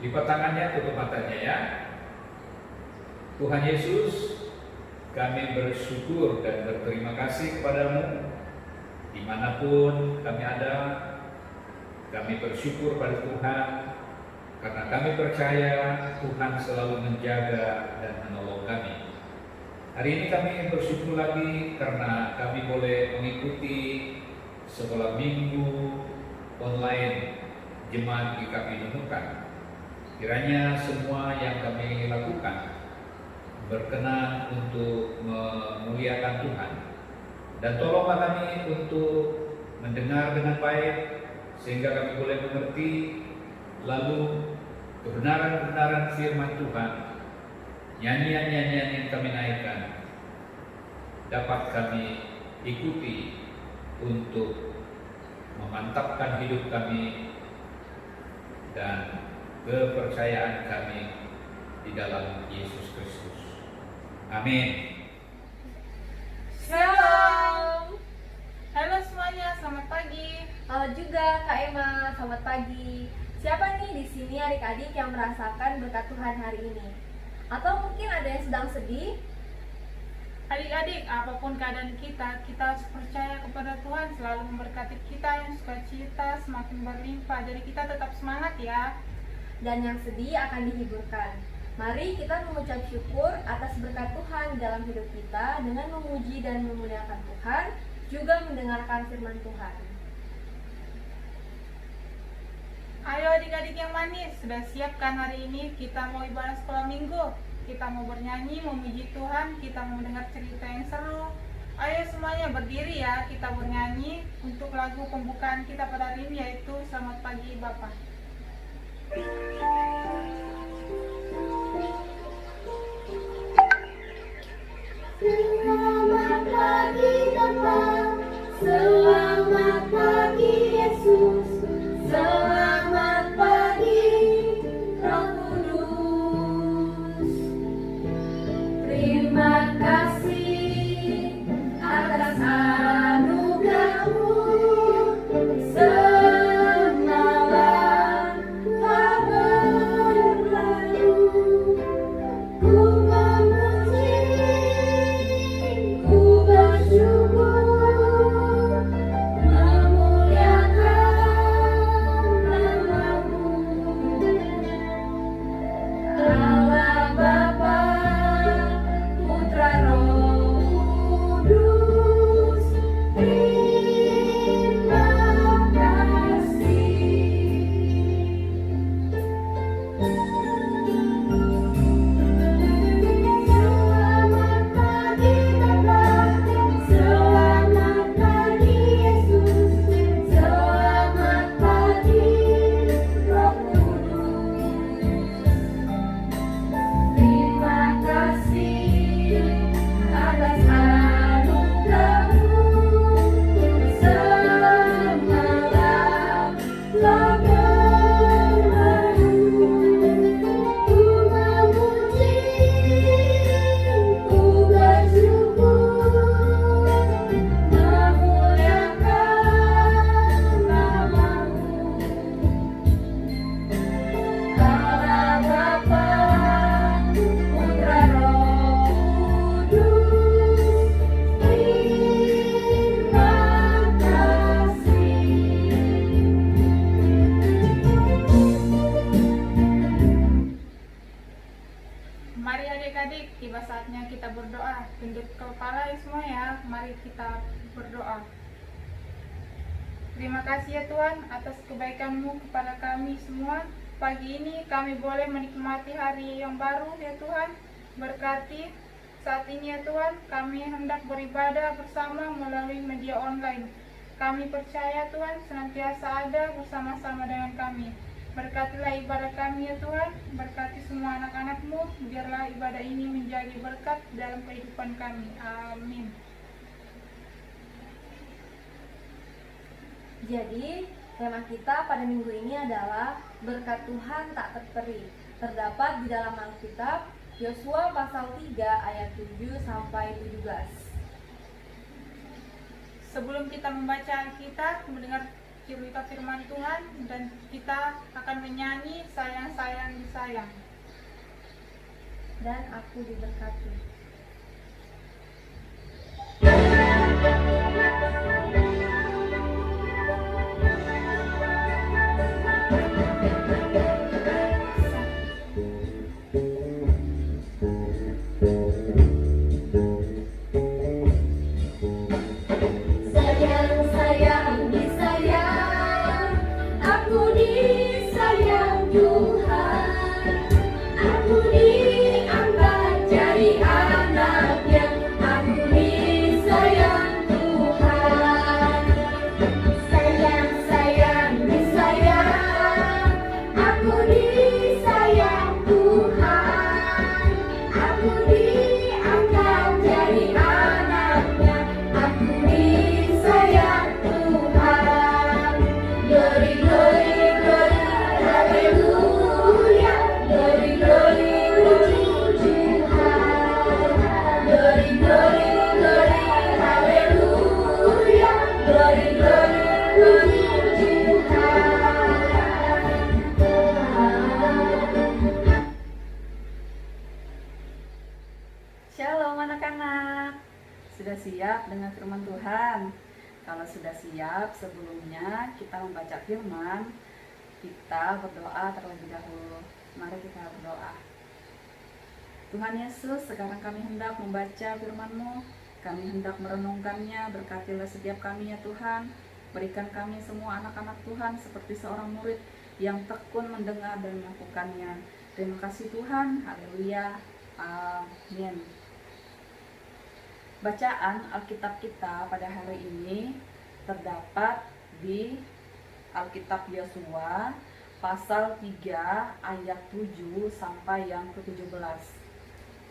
Lipat tangannya, tutup matanya ya. Tuhan Yesus, kami bersyukur dan berterima kasih kepadamu dimanapun kami ada. Kami bersyukur pada Tuhan karena kami percaya Tuhan selalu menjaga dan menolong kami. Hari ini kami bersyukur lagi karena kami boleh mengikuti sekolah minggu online Jemaat GKP Nunukan. Kiranya semua yang kami lakukan berkenan untuk memuliakan Tuhan, dan tolonglah kami untuk mendengar dengan baik sehingga kami boleh mengerti, lalu kebenaran-kebenaran firman Tuhan, nyanyian-nyanyian yang kami naikkan dapat kami ikuti untuk memantapkan hidup kami dan kepercayaan kami di dalam Yesus Kristus. Amin. Shalom. Halo semuanya, selamat pagi. Halo juga Kak Emma, selamat pagi. Siapa nih di sini adik-adik yang merasakan berkat Tuhan hari ini? Atau mungkin ada yang sedang sedih? Adik-adik, apapun keadaan kita harus percaya kepada Tuhan, selalu memberkati kita, yang sukacita semakin berlimpah. Jadi kita tetap semangat ya. Dan yang sedih akan dihiburkan. Mari kita mengucap syukur atas berkat Tuhan dalam hidup kita dengan memuji dan memuliakan Tuhan, juga mendengarkan firman Tuhan. Ayo adik-adik yang manis, sudah siapkan hari ini kita mau ibadah sekolah minggu. Kita mau bernyanyi, memuji Tuhan, kita mau mendengar cerita yang seru. Ayo semuanya berdiri ya, kita bernyanyi untuk lagu pembukaan kita pada hari ini, yaitu Selamat Pagi Bapa. Selamat pagi Bapa, selamat pagi Yesus, selamat pagi Roh Kudus. Terima kasih atas anugerah-Mu, semalam telah berlalu. Ku memuji, ku bersyukur, memuliakan nama-Mu. Allah Bapa, Putra Roh Kudus, terima kasih. Selamat pagi Bapa, selamat pagi Yesus, selamat pagi Roh Kudus. Terima kasih atas anugerah-Mu, semalam telah berlalu. Ku memuji, ku bersyukur, memuliakan nama-Mu. Allah Bapa, Putra Roh Kudus, terima kasih. Mari adik-adik, tiba saatnya kita berdoa. Tunduk kepala ya semua ya, mari kita berdoa. Terima kasih ya Tuhan atas kebaikan-Mu kepada kami semua. Pagi ini kami boleh menikmati hari yang baru ya Tuhan. Berkati saat ini ya Tuhan, kami hendak beribadah bersama melalui media online. Kami percaya Tuhan senantiasa ada bersama-sama dengan kami. Berkatilah ibadah kami ya Tuhan, berkati semua anak-anak-Mu, biarlah ibadah ini menjadi berkat dalam kehidupan kami. Amin. Jadi, tema kita pada minggu ini adalah berkat Tuhan tak terperi. Terdapat di dalam Alkitab Yosua pasal 3 ayat 7 sampai 17. Sebelum kita membaca Alkitab, mendengar cerita firman Tuhan dan kita akan menyanyi sayang-sayang disayang. Dan aku diberkati. Sayang-sayang disayang, aku disayang Tuhan. Aku diangkat jadi anaknya, aku disayang Tuhan. Sayang-sayang disayang, aku disayang Tuhan. Aku diangkat jadi anaknya, aku disayang Tuhan. Glory, glory, glory, haleluya. Glory, glory, puji Tuhan. Glory, glory, glory, haleluya. Glory, glory, puji Tuhan. Shalom anak-anak. Sudah siap dengan firman Tuhan? Kalau sudah siap, sebelumnya kita membaca firman, kita berdoa terlebih dahulu. Mari kita berdoa. Tuhan Yesus, sekarang kami hendak membaca firman-Mu, kami hendak merenungkannya. Berkatilah setiap kami ya Tuhan. Berikan kami semua anak-anak Tuhan seperti seorang murid yang tekun mendengar dan melakukannya. Terima kasih Tuhan. Haleluya. Amin. Bacaan Alkitab kita pada hari ini terdapat di Alkitab Yosua pasal 3 ayat 7 sampai yang ke-17.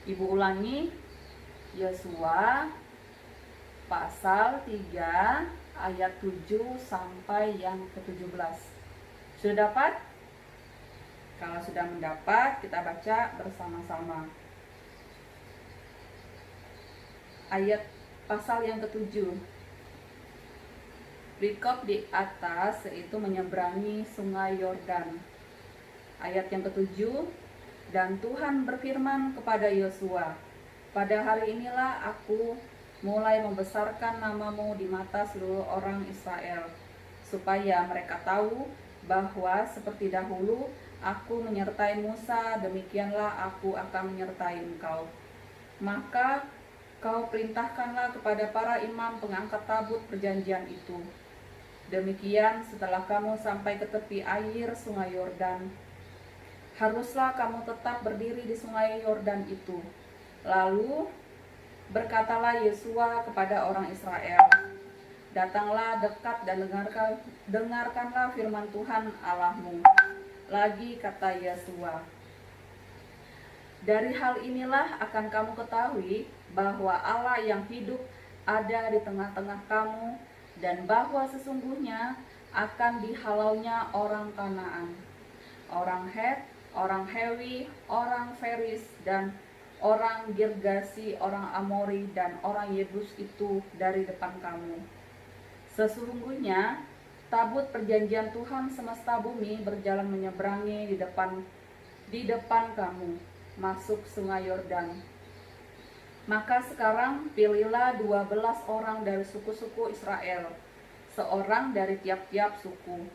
Ibu ulangi, Yosua pasal 3 ayat 7 sampai yang ke-17. Sudah dapat? Kalau sudah mendapat, kita baca bersama-sama. Ayat pasal yang ke-7. Berikut di atas yaitu menyeberangi sungai Yordan. Ayat yang ke-7. Dan Tuhan berfirman kepada Yosua, pada hari inilah aku mulai membesarkan namamu di mata seluruh orang Israel, supaya mereka tahu bahwa seperti dahulu aku menyertai Musa, demikianlah aku akan menyertai engkau. Maka kau perintahkanlah kepada para imam pengangkat tabut perjanjian itu. Demikian setelah kamu sampai ke tepi air sungai Yordan, haruslah kamu tetap berdiri di sungai Yordan itu. Lalu berkatalah Yosua kepada orang Israel, datanglah dekat dan dengarkanlah firman Tuhan Allahmu. Lagi kata Yosua, dari hal inilah akan kamu ketahui bahwa Allah yang hidup ada di tengah-tengah kamu, dan bahwa sesungguhnya akan dihalaunya orang Kanaan, orang Het, orang Hewi, orang Feris, dan orang Girgasi, orang Amori, dan orang Yebus itu dari depan kamu. Sesungguhnya tabut perjanjian Tuhan semesta bumi berjalan menyeberangi di depan kamu, masuk sungai Yordan. Maka sekarang pilihlah 12 orang dari suku-suku Israel, seorang dari tiap-tiap suku.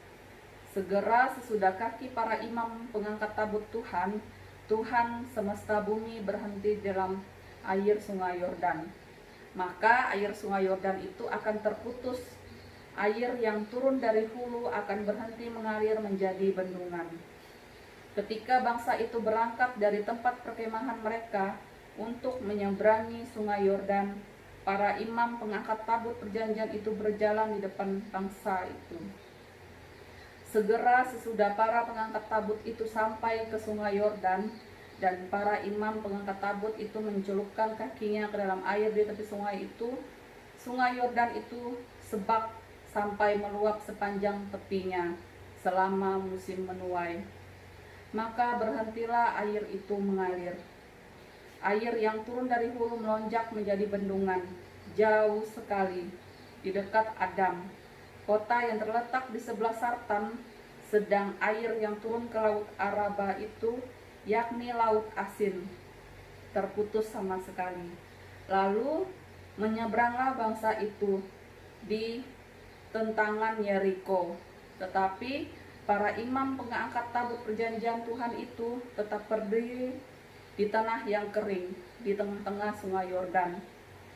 Segera sesudah kaki para imam pengangkat tabut Tuhan semesta bumi berhenti dalam air sungai Yordan. Maka air sungai Yordan itu akan terputus. Air yang turun dari hulu akan berhenti mengalir menjadi bendungan. Ketika bangsa itu berangkat dari tempat perkemahan mereka untuk menyeberangi sungai Yordan, para imam pengangkat tabut perjanjian itu berjalan di depan bangsa itu. Segera sesudah para pengangkat tabut itu sampai ke sungai Yordan, dan para imam pengangkat tabut itu mencelupkan kakinya ke dalam air di tepi sungai itu, sungai Yordan itu sebak sampai meluap sepanjang tepinya selama musim menuai. Maka berhentilah air itu mengalir. Air yang turun dari hulu melonjak menjadi bendungan jauh sekali di dekat Adam. kota yang terletak di sebelah Sartan, sedang air yang turun ke laut Araba itu, yakni laut asin, terputus sama sekali. Lalu menyeberanglah bangsa itu di tentangan Yeriko. Tetapi para imam pengangkat tabut perjanjian Tuhan itu tetap berdiri di tanah yang kering, di tengah-tengah sungai Yordan.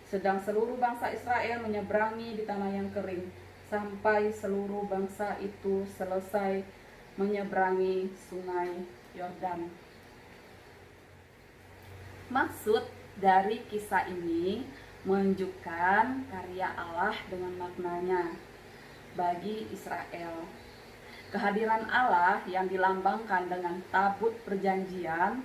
Sedang seluruh bangsa Israel menyeberangi di tanah yang kering, sampai seluruh bangsa itu selesai menyeberangi sungai Yordan. Maksud dari kisah ini menunjukkan karya Allah dengan maknanya bagi Israel. Kehadiran Allah yang dilambangkan dengan tabut perjanjian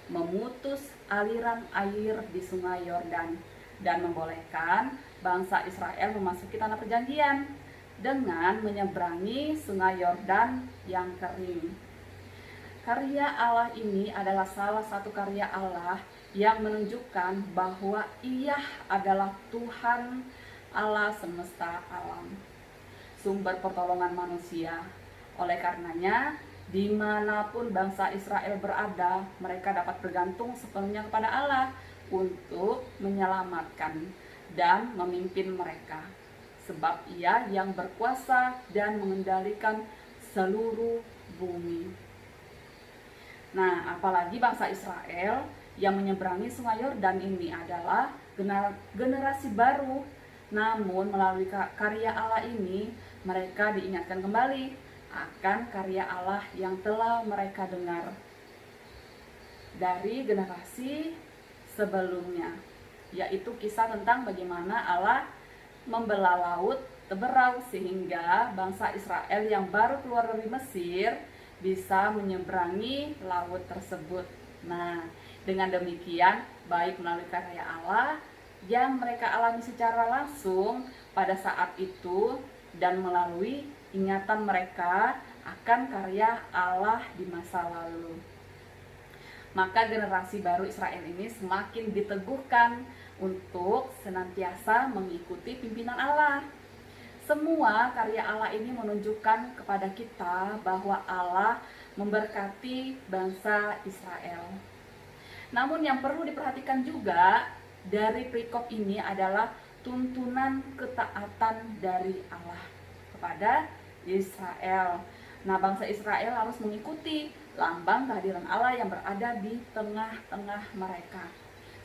memutus aliran air di sungai Yordan dan membolehkan bangsa Israel memasuki tanah perjanjian dengan menyeberangi sungai Yordan yang kering. Karya Allah ini adalah salah satu karya Allah yang menunjukkan bahwa Ia adalah Tuhan Allah semesta alam, sumber pertolongan manusia. Oleh karenanya, dimanapun bangsa Israel berada, mereka dapat bergantung sepenuhnya kepada Allah untuk menyelamatkan dan memimpin mereka, sebab Ia yang berkuasa dan mengendalikan seluruh bumi. Nah, apalagi bangsa Israel yang menyeberangi sungai Yordan ini adalah generasi baru. Namun melalui karya Allah ini, mereka diingatkan kembali akan karya Allah yang telah mereka dengar dari generasi sebelumnya, yaitu kisah tentang bagaimana Allah membelah laut Teberau sehingga bangsa Israel yang baru keluar dari Mesir bisa menyeberangi laut tersebut. Nah, dengan demikian, baik melalui karya Allah yang mereka alami secara langsung pada saat itu dan melalui ingatan mereka akan karya Allah di masa lalu, maka generasi baru Israel ini semakin diteguhkan untuk senantiasa mengikuti pimpinan Allah. Semua karya Allah ini menunjukkan kepada kita bahwa Allah memberkati bangsa Israel. Namun yang perlu diperhatikan juga dari perikop ini adalah tuntunan ketaatan dari Allah kepada Israel. Nah, bangsa Israel harus mengikuti lambang kehadiran Allah yang berada di tengah-tengah mereka.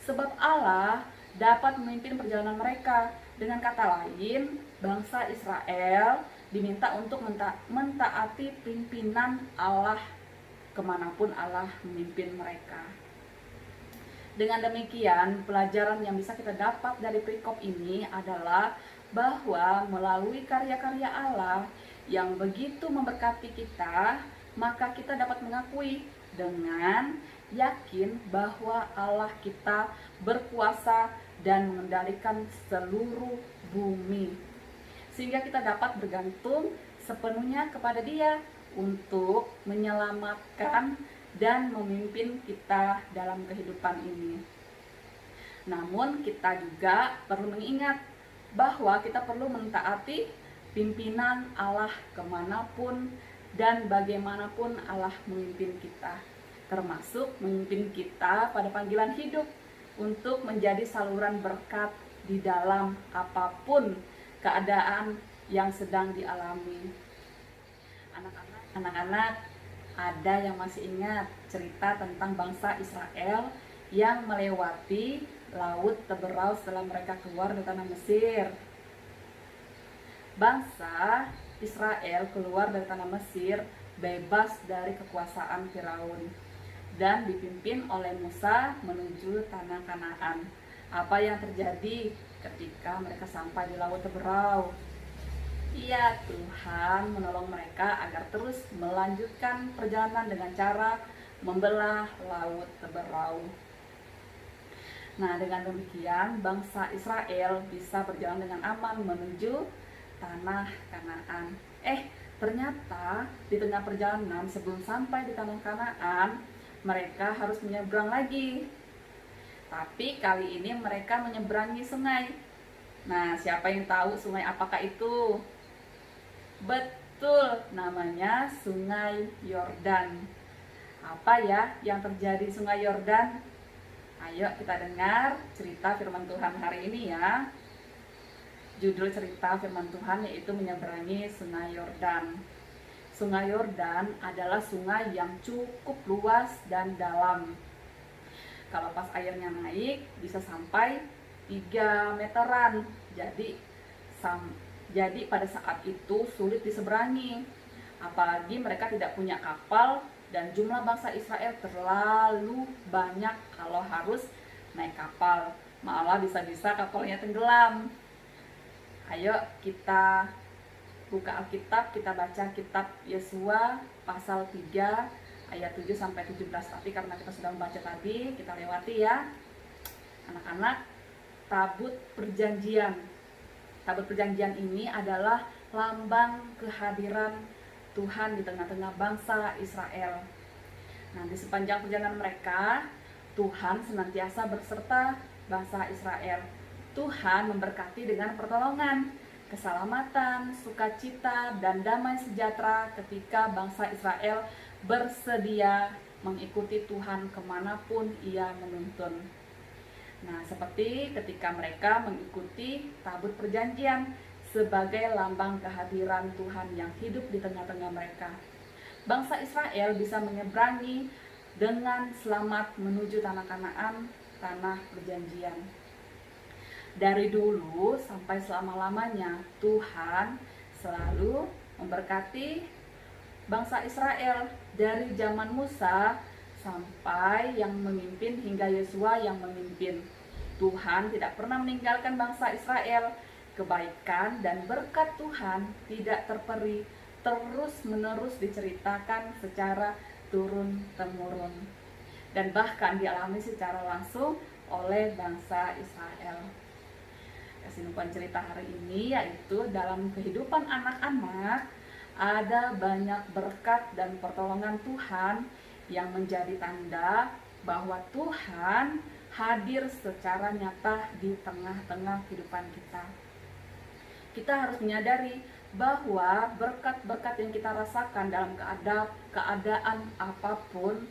Sebab Allah dapat memimpin perjalanan mereka. Dengan kata lain, bangsa Israel diminta untuk mentaati pimpinan Allah kemanapun Allah memimpin mereka. Dengan demikian, pelajaran yang bisa kita dapat dari perikop ini adalah bahwa melalui karya-karya Allah yang begitu memberkati kita, maka kita dapat mengakui dengan yakin bahwa Allah kita berkuasa dan mengendalikan seluruh bumi, sehingga kita dapat bergantung sepenuhnya kepada Dia untuk menyelamatkan dan memimpin kita dalam kehidupan ini. Namun kita juga perlu mengingat bahwa kita perlu mentaati pimpinan Allah kemanapun dan bagaimanapun Allah memimpin kita, termasuk memimpin kita pada panggilan hidup untuk menjadi saluran berkat di dalam apapun keadaan yang sedang dialami. Anak-anak, ada yang masih ingat cerita tentang bangsa Israel yang melewati laut Teberau setelah mereka keluar dari tanah Mesir? Bangsa Israel keluar dari tanah Mesir bebas dari kekuasaan Firaun dan dipimpin oleh Musa menuju tanah Kanaan. Apa yang terjadi ketika mereka sampai di laut Teberau? Iya, Tuhan menolong mereka agar terus melanjutkan perjalanan dengan cara membelah laut Teberau. Nah, dengan demikian bangsa Israel bisa berjalan dengan aman menuju tanah Kanaan. Ternyata di tengah perjalanan sebelum sampai di tanah Kanaan, mereka harus menyeberang lagi. Tapi kali ini mereka menyeberangi sungai. Nah, siapa yang tahu sungai apakah itu? Betul, namanya Sungai Yordan. Apa ya yang terjadi di Sungai Yordan? Ayo kita dengar cerita firman Tuhan hari ini ya. Judul cerita firman Tuhan yaitu menyeberangi Sungai Yordan. Sungai Yordan adalah sungai yang cukup luas dan dalam. Kalau pas airnya naik bisa sampai 3 meteran. Jadi pada saat itu sulit diseberangi. Apalagi mereka tidak punya kapal dan jumlah bangsa Israel terlalu banyak kalau harus naik kapal. Malah bisa-bisa kapalnya tenggelam. Ayo kita buka Alkitab, kita baca kitab Yosua pasal 3 ayat 7 sampai 17. Tapi karena kita sudah membaca tadi, kita lewati ya. Anak-anak, tabut perjanjian. Tabut perjanjian ini adalah lambang kehadiran Tuhan di tengah-tengah bangsa Israel. Nah, di sepanjang perjalanan mereka, Tuhan senantiasa berserta bangsa Israel. Tuhan memberkati dengan pertolongan, keselamatan, sukacita, dan damai sejahtera ketika bangsa Israel bersedia mengikuti Tuhan kemanapun Ia menuntun. Nah, seperti ketika mereka mengikuti tabut perjanjian sebagai lambang kehadiran Tuhan yang hidup di tengah-tengah mereka. Bangsa Israel bisa menyeberangi dengan selamat menuju tanah Kanaan, tanah perjanjian. Dari dulu sampai selama-lamanya Tuhan selalu memberkati bangsa Israel dari zaman Musa sampai yang memimpin hingga Yosua yang memimpin. Tuhan tidak pernah meninggalkan bangsa Israel. Kebaikan dan berkat Tuhan tidak terperi, terus-menerus diceritakan secara turun-temurun dan bahkan dialami secara langsung oleh bangsa Israel. Kesimpulan cerita hari ini yaitu dalam kehidupan anak-anak ada banyak berkat dan pertolongan Tuhan yang menjadi tanda bahwa Tuhan hadir secara nyata di tengah-tengah kehidupan kita. Kita harus menyadari bahwa berkat-berkat yang kita rasakan dalam keadaan apapun,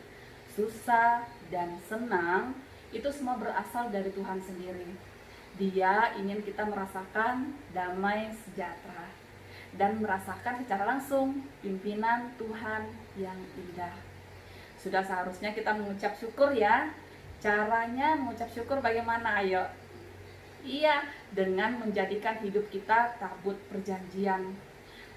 susah dan senang, itu semua berasal dari Tuhan sendiri. Dia ingin kita merasakan damai sejahtera dan merasakan secara langsung pimpinan Tuhan yang indah. Sudah seharusnya kita mengucap syukur ya. Caranya mengucap syukur bagaimana? Ayo. Iya, dengan menjadikan hidup kita tabut perjanjian.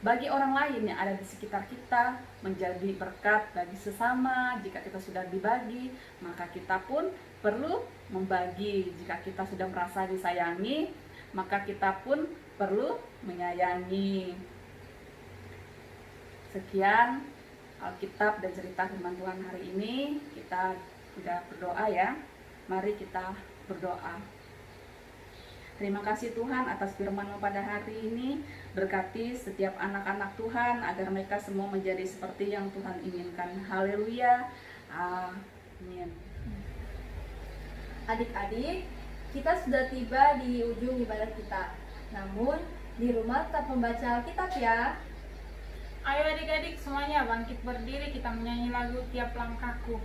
Bagi orang lain yang ada di sekitar kita, menjadi berkat bagi sesama. Jika kita sudah dibagi, maka kita pun perlu membagi. Jika kita sudah merasa disayangi, maka kita pun perlu menyayangi. Sekian Alkitab dan cerita firman Tuhan hari ini. Kita sudah berdoa ya. Mari kita berdoa. Terima kasih Tuhan atas firman-Mu pada hari ini. Berkati setiap anak-anak Tuhan agar mereka semua menjadi seperti yang Tuhan inginkan. Haleluya. Amin. Adik-adik, kita sudah tiba di ujung ibadah kita. Namun, di rumah tetap membaca Alkitab ya. Ayo adik-adik semuanya bangkit berdiri, kita menyanyi lagu Tiap Langkahku.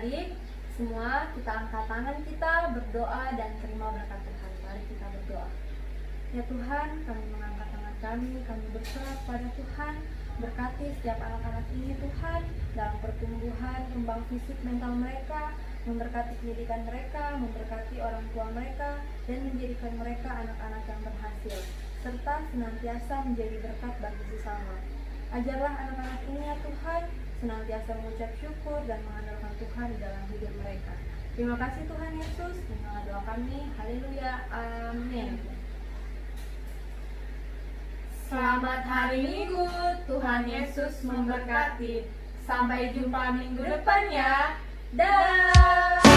adik-adik, semua kita angkat tangan kita, berdoa dan terima berkat Tuhan. Mari kita berdoa. Ya Tuhan, kami mengangkat tangan kami berserah pada Tuhan. Berkati setiap anak-anak ini Tuhan, dalam pertumbuhan, kembang fisik mental mereka, memberkati pendidikan mereka, memberkati orang tua mereka, dan menjadikan mereka anak-anak yang berhasil, serta senantiasa menjadi berkat bagi sesama. Ajarlah anak-anak ini ya Tuhan, senantiasa mengucap syukur dan mengandalkan Tuhan di dalam hidup mereka. Terima kasih Tuhan Yesus, dengarlah doa kami. Haleluya, amin. Selamat hari Minggu, Tuhan Yesus memberkati. Sampai jumpa minggu depan ya. Dah.